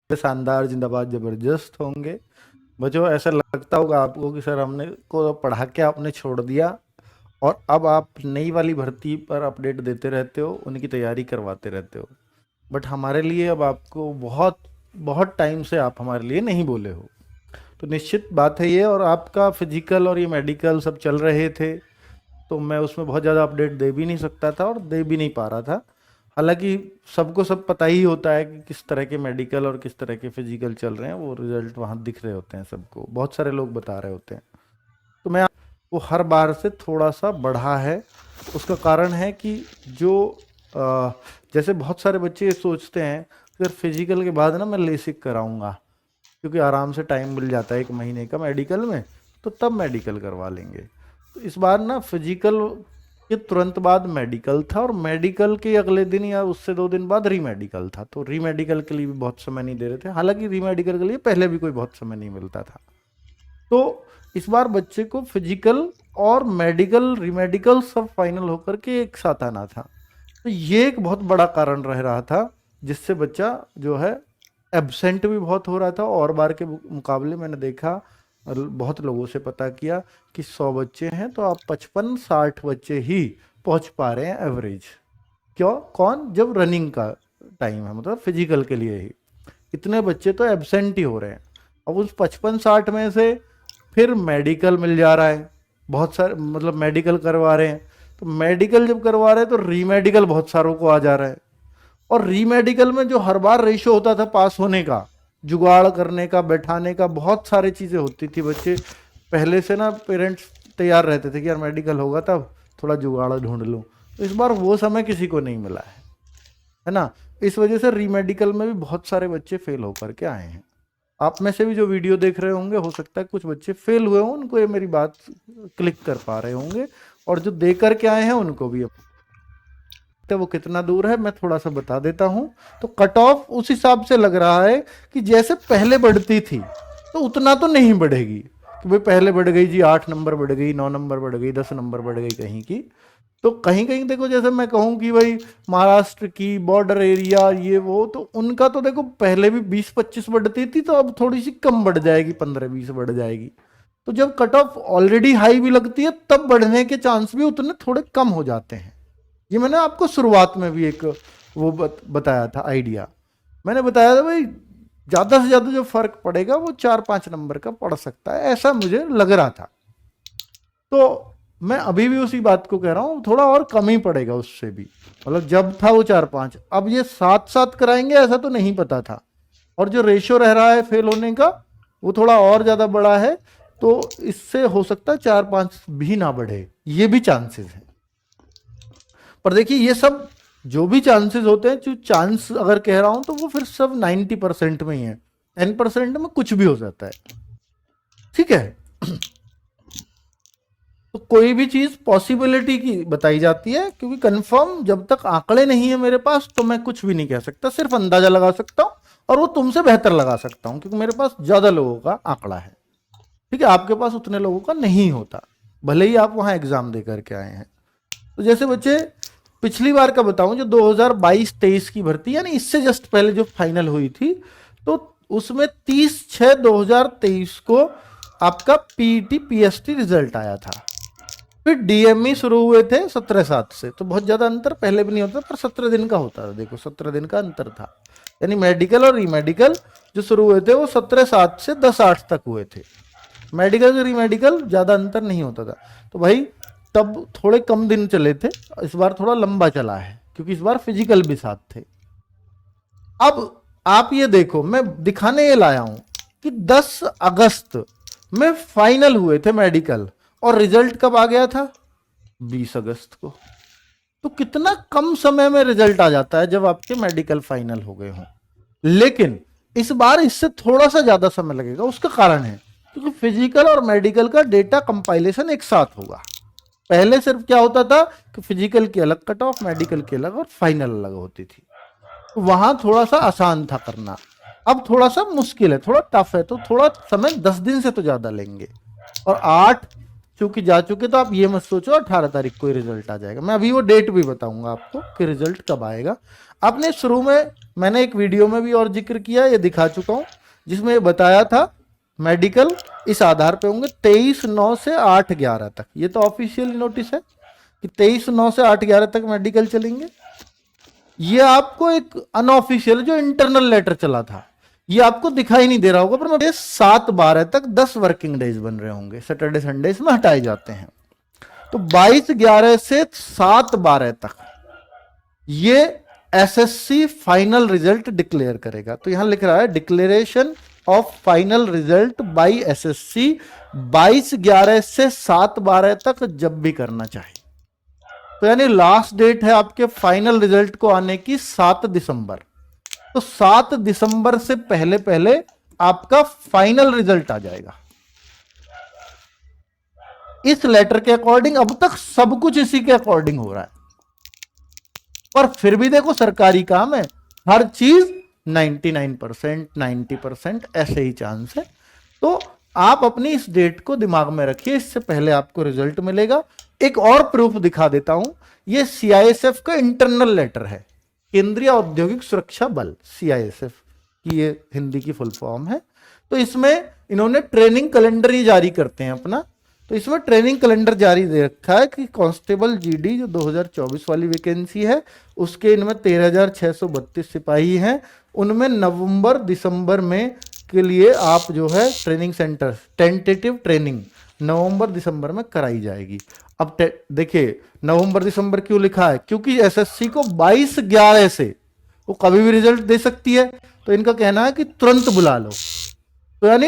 शानदार जिंदाबाद जबरदस्त होंगे। बच्चों ऐसा लगता होगा आपको कि सर हमने को पढ़ा के आपने छोड़ दिया और अब आप नई वाली भर्ती पर अपडेट देते रहते हो, उनकी तैयारी करवाते रहते हो। बट हमारे लिए अब आपको बहुत बहुत टाइम से आप हमारे लिए नहीं बोले हो, तो निश्चित बात है ये। और आपका फिजिकल और ये मेडिकल सब चल रहे थे, तो मैं उसमें बहुत ज़्यादा अपडेट दे भी नहीं सकता था और दे भी नहीं पा रहा था। हालांकि सबको सब पता ही होता है कि किस तरह के मेडिकल और किस तरह के फिजिकल चल रहे हैं, वो रिजल्ट वहाँ दिख रहे होते हैं सबको, बहुत सारे लोग बता रहे होते हैं। तो मैं वो हर बार से थोड़ा सा बढ़ा है। उसका कारण है कि जो अ, जैसे बहुत सारे बच्चे ये सोचते हैं फिर फिजिकल के बाद ना मैं लेसिक कराऊंगा, क्योंकि आराम से टाइम मिल जाता है 1 महीने का मेडिकल में, तो तब मेडिकल करवा लेंगे। तो इस बार ना फिजिकल के तुरंत बाद मेडिकल था और मेडिकल के अगले दिन या उससे 2 दिन बाद री मेडिकल था, तो री मेडिकल के लिए भी बहुत समय नहीं दे रहे थे। हालांकि री मेडिकल के लिए पहले भी कोई बहुत समय नहीं मिलता था। तो इस बार बच्चे को फिजिकल और मेडिकल रीमेडिकल सब फाइनल होकर के एक साथ आना था। तो ये एक बहुत बड़ा कारण रह रहा था, जिससे बच्चा जो है एब्सेंट भी बहुत हो रहा था। और बार के मुकाबले मैंने देखा और बहुत लोगों से पता किया कि 100 बच्चे हैं तो आप 55-60 बच्चे ही पहुंच पा रहे हैं एवरेज। क्यों? कौन? जब रनिंग का टाइम है, मतलब फिजिकल के लिए ही इतने बच्चे तो एब्सेंट ही हो रहे हैं। अब उस 55-60 में से फिर मेडिकल मिल जा रहा है, बहुत सारे मतलब मेडिकल करवा रहे हैं, तो मेडिकल जब करवा रहे हैं तो री मेडिकल बहुत सारों को आ जा रहा है। और री मेडिकल में जो हर बार रेशो होता था पास होने का, जुगाड़ करने का, बैठाने का, बहुत सारी चीज़ें होती थी। बच्चे पहले से ना पेरेंट्स तैयार रहते थे कि यार मेडिकल होगा तब थोड़ा जुगाड़ ढूंढ लूँ, तो इस बार वो समय किसी को नहीं मिला है ना। इस वजह से री मेडिकल में भी बहुत सारे बच्चे फेल होकर के आए हैं। आप में से भी जो वीडियो देख रहे होंगे, हो सकता है कुछ बच्चे फेल हुए हों, उनको ये मेरी बात क्लिक कर पा रहे होंगे, और जो दे करके आए हैं उनको भी। तो वो कितना दूर है मैं थोड़ा सा बता देता हूं। तो कट ऑफ उस हिसाब से लग रहा है कि जैसे पहले बढ़ती थी तो उतना तो नहीं बढ़ेगी कि भाई पहले बढ़ गई जी 8 नंबर बढ़ गई, 9 नंबर बढ़ गई, 10 नंबर बढ़ गई कहीं की। तो कहीं कहीं देखो, जैसे मैं कहूँ कि भाई महाराष्ट्र की बॉर्डर एरिया ये वो, तो उनका तो देखो पहले भी 20-25 बढ़ती थी, तो अब थोड़ी सी कम बढ़ जाएगी, 15-20 बढ़ जाएगी। तो जब कट ऑफ ऑलरेडी हाई भी लगती है तब बढ़ने के चांस भी उतने थोड़े कम हो जाते हैं। ये मैंने आपको शुरुआत में भी एक वो बताया था आइडिया। मैंने बताया था भाई ज्यादा से ज्यादा जो फर्क पड़ेगा वो 4-5 नंबर का पड़ सकता है, ऐसा मुझे लग रहा था। तो मैं अभी भी उसी बात को कह रहा हूं, थोड़ा और कम ही पड़ेगा उससे भी। मतलब जब था वो 4-5, अब ये 7-7 कराएंगे ऐसा तो नहीं पता था। और जो रेशियो रह रहा है फेल होने का वो थोड़ा और ज्यादा बड़ा है, तो इससे हो सकता है 4-5 भी ना बढ़े, ये भी चांसेस है। पर देखिए ये सब जो भी चांसेस होते हैं, जो चांस अगर कह रहा हूं तो वो फिर सब 90% में ही है, 10% में कुछ भी हो जाता है। ठीक है। तो कोई भी चीज पॉसिबिलिटी की बताई जाती है, क्योंकि कंफर्म जब तक आंकड़े नहीं है मेरे पास तो मैं कुछ भी नहीं कह सकता, सिर्फ अंदाजा लगा सकता हूं, और वो तुमसे बेहतर लगा सकता हूं क्योंकि मेरे पास ज्यादा लोगों का आंकड़ा है। ठीक है, आपके पास उतने लोगों का नहीं होता, भले ही आप वहां एग्जाम दे करके आए हैं। तो जैसे बच्चे पिछली बार का बताऊं, जो 2022-23 की भर्ती यानी इससे जस्ट पहले जो फाइनल हुई थी, तो उसमें 30/6/2023 को आपका पीईटी पीएसटी रिजल्ट आया था। फिर डीएमई शुरू हुए थे 17/7 से, तो बहुत ज्यादा अंतर पहले भी नहीं होता, पर 17 दिन का होता था। देखो 17 दिन का अंतर था, यानी मेडिकल और री मेडिकल जो शुरू हुए थे वो 17/7 से 10/8 तक हुए थे। मेडिकल री मेडिकल ज्यादा अंतर नहीं होता था। तो भाई तब थोड़े कम दिन चले थे, इस बार थोड़ा लंबा चला है क्योंकि इस बार फिजिकल भी साथ थे। अब आप ये देखो, मैं दिखाने ये लाया हूं कि 10 अगस्त में फाइनल हुए थे मेडिकल, और रिजल्ट कब आ गया था? 20 अगस्त को। तो कितना कम समय में रिजल्ट आ जाता है जब आपके मेडिकल फाइनल हो गए हों। लेकिन इस बार इससे थोड़ा सा ज्यादा समय लगेगा। उसका कारण है क्योंकि फिजिकल और मेडिकल का डेटा कंपाइलेशन एक साथ होगा। पहले सिर्फ क्या होता था कि फिजिकल की अलग कट ऑफ, मेडिकल की अलग, और फाइनल अलग होती थी। तो वहां थोड़ा सा आसान था करना, अब थोड़ा सा मुश्किल है, थोड़ा टफ है। तो थोड़ा समय 10 दिन से तो ज्यादा लेंगे। और 8 चूंकि जा चुके तो आप ये मत सोचो 18 तारीख को ही रिजल्ट आ जाएगा। मैं अभी वो डेट भी बताऊंगा आपको कि रिजल्ट कब आएगा। आपने शुरू में मैंने एक वीडियो में भी और जिक्र किया, ये दिखा चुका हूं, जिसमें ये बताया था मेडिकल इस आधार पे होंगे 23/9 से 8/11 तक। ये तो ऑफिशियल नोटिस है कि 23/9 से 8/11 तक मेडिकल चलेंगे। ये आपको एक अनऑफिशियल जो इंटरनल लेटर चला था, ये आपको दिखाई नहीं दे रहा होगा, पर 7/12 तक 10 वर्किंग डेज बन रहे होंगे, सैटरडे संडे इसमें हटाए जाते हैं। तो 22/11 से 7/12 तक ये एसएससी फाइनल रिजल्ट डिक्लेयर करेगा। तो यहां लिख रहा है declaration of final result by SSC 22/11 से 7/12 तक जब भी करना चाहे। तो यानी लास्ट डेट है आपके फाइनल रिजल्ट को आने की 7 दिसंबर। तो 7 दिसंबर से पहले पहले आपका फाइनल रिजल्ट आ जाएगा। इस लेटर के अकॉर्डिंग अब तक सब कुछ इसी के अकॉर्डिंग हो रहा है, पर फिर भी देखो सरकारी काम है, हर चीज 99%, 90% ऐसे ही चांस है। तो आप अपनी इस डेट को दिमाग में रखिए, इससे पहले आपको रिजल्ट मिलेगा। एक और प्रूफ दिखा देता हूं, ये सीआईएसएफ का इंटरनल लेटर है, केंद्रीय औद्योगिक सुरक्षा बल, सीआईएसएफ की ये हिंदी की फुल फॉर्म है। तो इसमें इन्होंने ट्रेनिंग कैलेंडर ही जारी करते हैं अपना। तो इसमें ट्रेनिंग कैलेंडर जारी दे रखा है कि कांस्टेबल जीडी जो 2024 वाली वैकेंसी है, उसके इनमें 13,632 सिपाही हैं। उनमें नवंबर दिसंबर में के लिए आप जो है ट्रेनिंग सेंटर टेंटेटिव ट्रेनिंग नवंबर दिसंबर में कराई जाएगी। अब देखिए नवंबर दिसंबर क्यों लिखा है, क्योंकि एसएससी को 22/11 से वो कभी भी रिजल्ट दे सकती है। तो इनका कहना है कि तुरंत बुला लो। तो यानी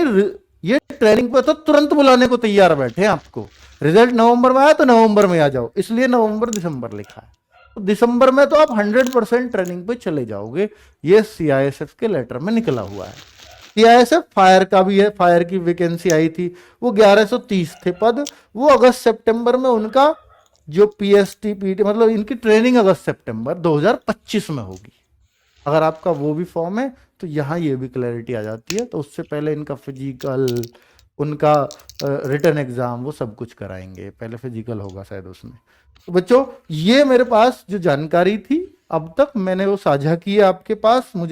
ये ट्रेनिंग पे तो तुरंत बुलाने को तैयार बैठे हैं आपको। रिजल्ट नवंबर में आया तो नवंबर में आ जाओ, इसलिए नवंबर दिसंबर लिखा है। तो दिसंबर में तो आप 100% ट्रेनिंग पे चले जाओगे। ये सीआईएसएफ के लेटर में निकला हुआ है। सीआईएसएफ फायर का भी है, फायर की वैकेंसी आई थी, वो 1130 थे पद। वो अगस्त सितंबर में उनका जो पीएसटी पीटी मतलब इनकी ट्रेनिंग अगस्त सितंबर 2025 में होगी। अगर आपका वो भी फॉर्म है तो यहाँ ये भी क्लैरिटी आ जाती है। तो उससे पहले इनका फिजिकल, उनका रिटन एग्जाम, वो सब कुछ कराएंगे। पहले फिजिकल होगा शायद उसमें। तो बच्चों ये मेरे पास जो जानकारी थी अब तक मैंने वो साझा की है आपके पास। मुझे